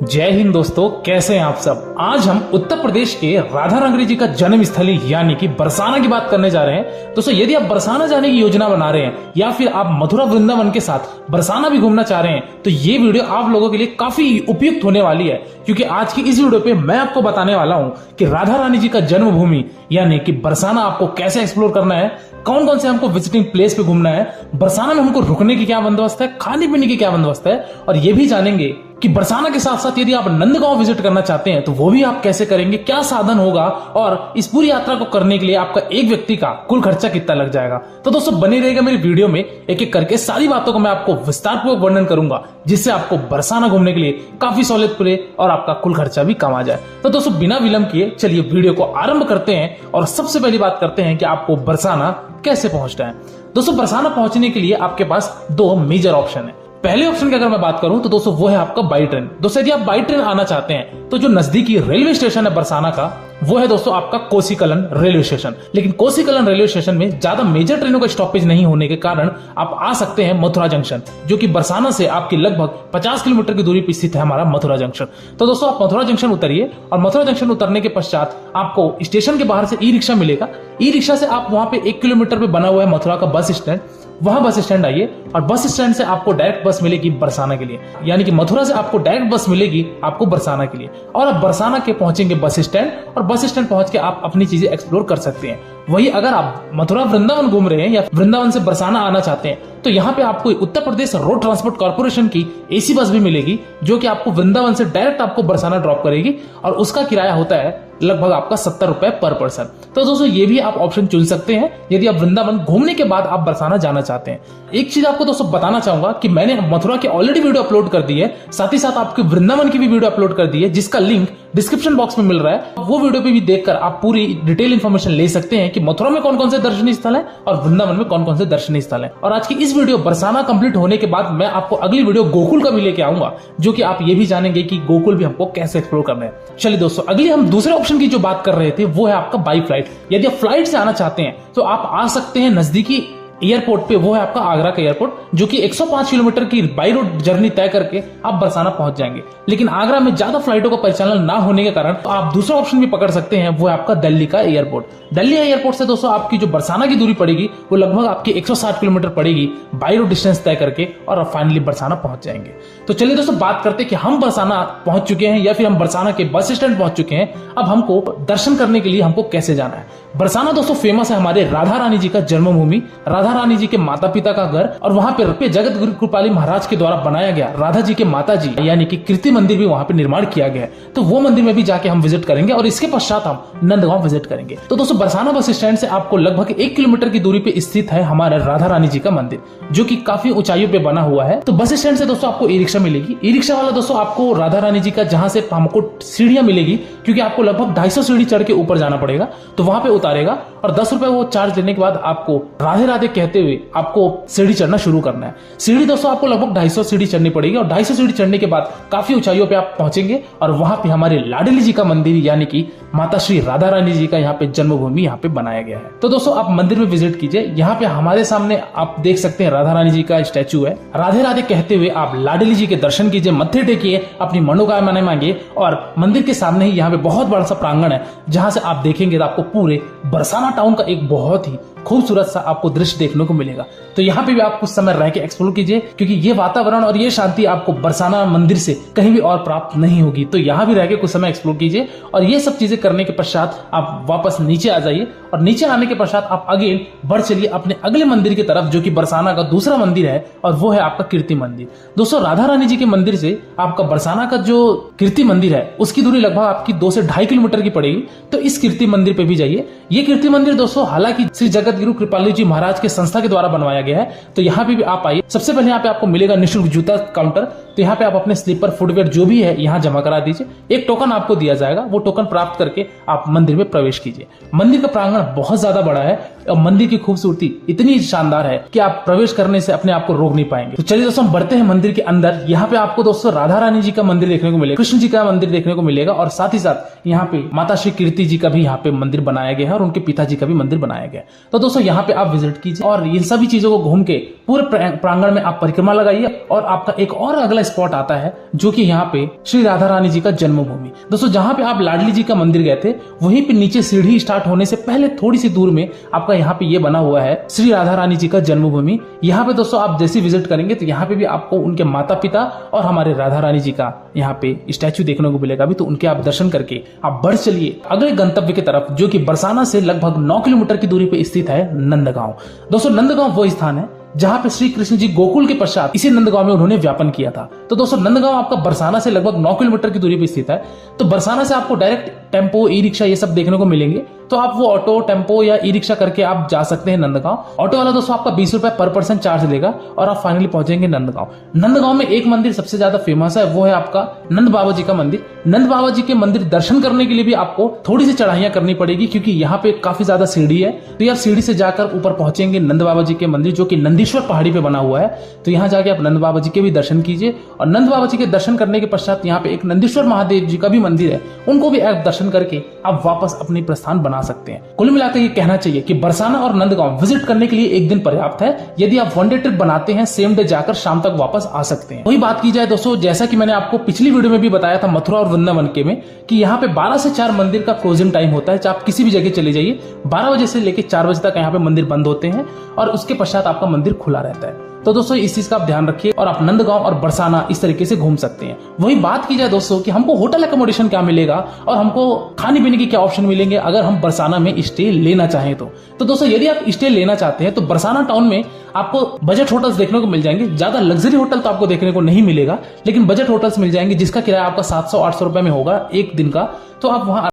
जय हिंद दोस्तों, कैसे हैं आप सब। आज हम उत्तर प्रदेश के राधा रानी जी का जन्म स्थली यानी कि बरसाना की बात करने जा रहे हैं। दोस्तों, यदि आप बरसाना जाने की योजना बना रहे हैं या फिर आप मथुरा वृंदावन के साथ बरसाना भी घूमना चाह रहे हैं तो ये वीडियो आप लोगों के लिए काफी उपयुक्त होने वाली है, क्योंकि आज की इस वीडियो पे मैं आपको बताने वाला हूँ कि राधा रानी जी का जन्मभूमि यानी कि बरसाना आपको कैसे एक्सप्लोर करना है, कौन कौन से हमको विजिटिंग प्लेस पे घूमना है, बरसाना में हमको रुकने की क्या बंदोबस्त है, खाने पीने की क्या बंदोबस्त है, और ये भी जानेंगे कि बरसाना के साथ साथ यदि आप नंदगांव विजिट करना चाहते हैं तो वो भी आप कैसे करेंगे, क्या साधन होगा, और इस पूरी यात्रा को करने के लिए आपका एक व्यक्ति का कुल खर्चा कितना लग जाएगा। तो दोस्तों बने रहेगा मेरी वीडियो में, एक एक करके सारी बातों को मैं आपको विस्तारपूर्वक वर्णन करूंगा, जिससे आपको बरसाना घूमने के लिए काफी सहूलियत मिले और आपका कुल खर्चा भी कम आ जाए। तो दोस्तों बिना विलंब किए चलिए वीडियो को आरंभ करते हैं और सबसे पहली बात करते हैं कि आपको बरसाना कैसे पहुंचना है। दोस्तों बरसाना पहुंचने के लिए आपके पास दो मेजर ऑप्शन है। पहले ऑप्शन की अगर मैं बात करूं तो दोस्तों वो है आपका बाई ट्रेन। दोस्तों यदि आप बाई ट्रेन आना चाहते हैं तो जो नजदीकी रेलवे स्टेशन है बरसाना का वो है दोस्तों आपका कोसीकलन रेलवे स्टेशन। लेकिन कोसीकलन रेलवे स्टेशन में ज्यादा मेजर ट्रेनों का स्टॉपेज नहीं होने के कारण आप आ सकते हैं मथुरा जंक्शन, जो कि बरसाना से आपकी लगभग 50 किलोमीटर की दूरी पर स्थित है हमारा मथुरा जंक्शन। तो दोस्तों आप मथुरा जंक्शन उतरिए और मथुरा जंक्शन उतरने के पश्चात आपको स्टेशन के बाहर से ई रिक्शा मिलेगा। ई रिक्शा से आप वहां पे 1 किलोमीटर पे बना हुआ है मथुरा का बस स्टैंड, वहां बस स्टैंड आइए और बस स्टैंड से आपको डायरेक्ट बस मिलेगी बरसाना के लिए, यानी कि मथुरा से आपको डायरेक्ट बस मिलेगी आपको बरसाना के लिए, और आप बरसाना के पहुंचेंगे बस स्टैंड, और बस स्टैंड पहुंच के आप अपनी चीजें एक्सप्लोर कर सकते हैं। वही अगर आप मथुरा वृंदावन घूम रहे हैं या वृंदावन से बरसाना आना चाहते हैं तो यहाँ पे आपको Uttar Pradesh road transport corporation की एसी बस भी मिलेगी, जो कि आपको वृंदावन से डायरेक्ट आपको बरसाना ड्रॉप करेगी, और उसका किराया होता है लगभग आपका 70 रुपए पर पर्सन। तो दोस्तों ये भी आप ऑप्शन चुन सकते हैं यदि आप वृंदावन घूमने के बाद आप बरसाना जाना चाहते हैं। एक चीज आपको दोस्तों बताना चाहूंगा कि मैंने मथुरा की ऑलरेडी वीडियो अपलोड कर दी है, साथ ही साथ आपके वृंदावन की भी वीडियो अपलोड कर दी है, जिसका लिंक डिस्क्रिप्शन बॉक्स में मिल रहा है। वो वीडियो पे भी देखकर आप पूरी डिटेल इन्फॉर्मेशन ले सकते हैं कि मथुरा में कौन कौन से दर्शनीय स्थल है और वृंदावन में कौन कौन से दर्शनीय स्थल है। और आज की इस वीडियो बरसाना कंप्लीट होने के बाद मैं आपको अगली वीडियो गोकुल का भी लेके आऊंगा, जो कि आप ये भी जानेंगे कि गोकुल भी हमको कैसे एक्सप्लोर करना है। चलिए दोस्तों अगली हम दूसरे ऑप्शन की जो बात कर रहे थे वो है आपका बाई फ्लाइट। यदि आप फ्लाइट से आना चाहते हैं तो आप आ सकते हैं नजदीकी एयरपोर्ट पे, वो है आपका आगरा का एयरपोर्ट, जो कि 105 किलोमीटर की बाई रोड जर्नी तय करके आप बरसाना पहुंच जाएंगे। लेकिन आगरा में ज्यादा फ्लाइटों का परिचालन ना होने के कारण तो आप दूसरा ऑप्शन भी पकड़ सकते हैं, वो है आपका दिल्ली का एयरपोर्ट। दिल्ली एयरपोर्ट से दोस्तों आपकी जो बरसाना की दूरी पड़ेगी वो लगभग आपकी 160 किलोमीटर पड़ेगी बाई रोड डिस्टेंस तय करके, और आप फाइनली बरसाना पहुंच जाएंगे। तो चलिए दोस्तों बात करते हैं कि हम बरसाना पहुंच चुके हैं या फिर हम बरसाना के बस स्टैंड पहुंच चुके हैं, अब हमको दर्शन करने के लिए हमको कैसे जाना है। बरसाना दोस्तों फेमस है हमारे राधा रानी जी का जन्मभूमि, राधा रानी जी के माता पिता का घर, और वहां पे जगत गुरु कृपाली महाराज के द्वारा बनाया गया राधा जी के माता जी यानी कि कीर्ति मंदिर भी वहां पे निर्माण किया गया है। तो वो मंदिर में भी जाके हम विजिट करेंगे और इसके पश्चात हम नंदगांव विजिट करेंगे। तो दोस्तों बरसाना बस स्टैंड से आपको लगभग 1 किलोमीटर की दूरी पे स्थित है हमारा राधा रानी जी का मंदिर, जो कि काफी ऊंचाइयों पे बना हुआ है। तो बस स्टैंड से दोस्तों आपको ई रिक्शा मिलेगी। ई रिक्शा वाला दोस्तों आपको राधा रानी जी का जहां से हमको सीढ़ियां मिलेगी, क्योंकि आपको लगभग 250 सीढ़ी चढ़ के ऊपर जाना पड़ेगा, तो वहां पे उतारेगा और 10 रुपए वो चार्ज लेने के बाद आपको राधे राधे कहते हुए आपको सीढ़ी चढ़ना शुरू करना है। सीढ़ी दोस्तों आपको लगभग 250 सीढ़ी चढ़नी पड़ेगी, और 250 सीढ़ी चढ़ने के बाद काफी ऊंचाइयों पे आप पहुंचेंगे और वहां पे हमारे लाडली जी का मंदिर यानी कि माता श्री राधा रानी जी का यहाँ पे जन्मभूमि यहाँ पे बनाया गया है। तो दोस्तों आप मंदिर में विजिट कीजिए। यहाँ पे हमारे सामने आप देख सकते हैं राधा रानी जी का स्टैचू है। राधे राधे कहते हुए आप लाडली जी के दर्शन कीजिए, मत्थे टेकिए, अपनी मनोकामनाएं मांगिए, और मंदिर के सामने ही यहाँ पे बहुत बड़ा सा प्रांगण है, जहां से आप देखेंगे तो आपको पूरे बरसाना टाउन का एक बहुत ही खूबसूरत सा आपको दृश्य देखने को मिलेगा। तो यहाँ पे भी आप कुछ समय रह के एक्सप्लोर कीजिए, क्योंकि ये वातावरण और ये शांति आपको बरसाना मंदिर से कहीं भी और प्राप्त नहीं होगी। तो यहाँ भी रह के कुछ समय एक्सप्लोर कीजिए, और ये सब चीजें करने के पश्चात आप वापस नीचे आ जाइए, और नीचे आने के पश्चात आप अगेन बढ़ चलिए अपने अगले मंदिर की तरफ, जो कि बरसाना का दूसरा मंदिर है, और वो है आपका कीर्ति मंदिर। दोस्तों राधा रानी जी के मंदिर से आपका बरसाना का जो कीर्ति मंदिर है उसकी दूरी लगभग आपकी 2 से 2.5 किलोमीटर की पड़ेगी। तो इस कीर्ति मंदिर पे भी जाइए। ये कीर्ति मंदिर दोस्तों हालांकि श्री जगत गुरु कृपाली जी महाराज के संस्था के द्वारा बनवाया गया है। तो यहाँ पे भी आप आइए। सबसे पहले यहाँ पे आपको मिलेगा निःशुल्क जूता काउंटर, तो यहाँ पे आप अपने स्लीपर फुटवेयर जो भी है यहाँ जमा करा दीजिए। एक टोकन आपको दिया जाएगा, वो टोकन प्राप्त करके आप मंदिर में प्रवेश कीजिए। मंदिर का प्रांगण बहुत ज्यादा बड़ा है और मंदिर की खूबसूरती इतनी शानदार है कि आप प्रवेश करने से अपने आप को रोक नहीं पाएंगे। तो चलिए दोस्तों हम बढ़ते हैं मंदिर के अंदर। यहाँ पे आपको दोस्तों राधा रानी जी का मंदिर देखने को मिलेगा, कृष्ण जी का मंदिर देखने को मिलेगा, और साथ ही साथ यहाँ पे माता श्री कीर्ति जी का भी यहाँ पे मंदिर बनाया गया है, और उनके पिताजी का भी मंदिर बनाया गया है। तो दोस्तों यहाँ पे आप विजिट कीजिए और इन सभी चीजों को घूम के पूरे प्रांगण में आप परिक्रमा लगाइए, और आपका एक और अगला स्पॉट आता है जो कि यहाँ पे श्री राधा रानी जी का जन्मभूमि। दोस्तों जहाँ पे आप लाडली जी का मंदिर गए थे वहीं पे नीचे सीढ़ी स्टार्ट होने से पहले थोड़ी सी दूर में आपका यहाँ पे ये बना हुआ है श्री राधा रानी जी का जन्मभूमि। यहाँ पे दोस्तों आप जैसे विजिट करेंगे तो यहाँ पे भी आपको उनके माता पिता और हमारे राधा रानी जी का यहाँ पे स्टैचू देखने को मिलेगा भी, तो उनके आप दर्शन करके आप बढ़ चलिए अगले गंतव्य की तरफ जो कि बरसाना से लगभग 9 किलोमीटर की दूरी पे स्थित है नंदगांव। दोस्तों नंदगांव वो स्थान है जहां पे श्री कृष्ण जी गोकुल के पश्चात इसी नंदगांव में उन्होंने व्यापन किया था। तो दोस्तों नंदगांव आपका बरसाना से लगभग 9 किलोमीटर की दूरी पर स्थित है। तो बरसाना से आपको डायरेक्ट टेम्पो ई रिक्शा ये सब देखने को मिलेंगे, तो आप वो ऑटो टेम्पो या ई रिक्शा करके आप जा सकते हैं नंदगांव। ऑटो वाला दोस्तों आपका 20 रुपए पर पर्सन चार्ज लेगा और आप फाइनली पहुंचेंगे नंदगांव। नंदगांव में एक मंदिर सबसे ज्यादा फेमस है, वो है आपका नंद बाबा जी का मंदिर। नंद बाबा जी के मंदिर दर्शन करने के लिए भी आपको थोड़ी सी चढ़ाइयां करनी पड़ेगी क्योंकि यहाँ पे काफी ज्यादा सीढ़ी है। तो यार सीढ़ी से जाकर ऊपर पहुंचेंगे नंद बाबा जी के मंदिर जो कि नंदीश्वर पहाड़ी पे बना हुआ है। तो यहाँ जाके आप नंद बाबा जी के भी दर्शन कीजिए और नंद बाबा जी के दर्शन करने के पश्चात यहाँ पे एक नंदीश्वर महादेव जी का भी मंदिर है, उनको भी आप दर्शन करके आप वापस अपनी प्रस्थान बना सकते हैं। कुल मिलाकर ये कहना चाहिए कि बरसाना और नंदगांव विजिट करने के लिए एक दिन पर्याप्त है। यदि आप वन डे ट्रिप बनाते हैं सेम डे जाकर शाम तक वापस आ सकते हैं। वही बात की जाए दोस्तों, जैसा कि मैंने आपको पिछली वीडियो में भी बताया था मथुरा और वृंदावन के में कि यहाँ पे 12 से 4 मंदिर का क्लोजिंग टाइम होता है। चाहे आप किसी भी जगह चले जाइए 12 बजे से लेकर 4 बजे तक यहाँ पे मंदिर बंद होते हैं और उसके पश्चात आपका मंदिर खुला रहता है। तो दोस्तों इस चीज का आप ध्यान रखिए और आप नंदगांव और बरसाना इस तरीके से घूम सकते हैं। वही बात की जाए दोस्तों कि हमको होटल एकोमोडेशन क्या मिलेगा और हमको खाने पीने के क्या ऑप्शन मिलेंगे अगर हम बरसाना में स्टे लेना चाहें तो दोस्तों यदि आप स्टे लेना चाहते हैं तो बरसाना टाउन में आपको बजट होटल्स देखने को मिल जाएंगे। ज्यादा लग्जरी होटल तो आपको देखने को नहीं मिलेगा, लेकिन बजट होटल्स मिल जाएंगे जिसका किराया आपका 700-800 रुपए में होगा एक दिन का। तो आप वहां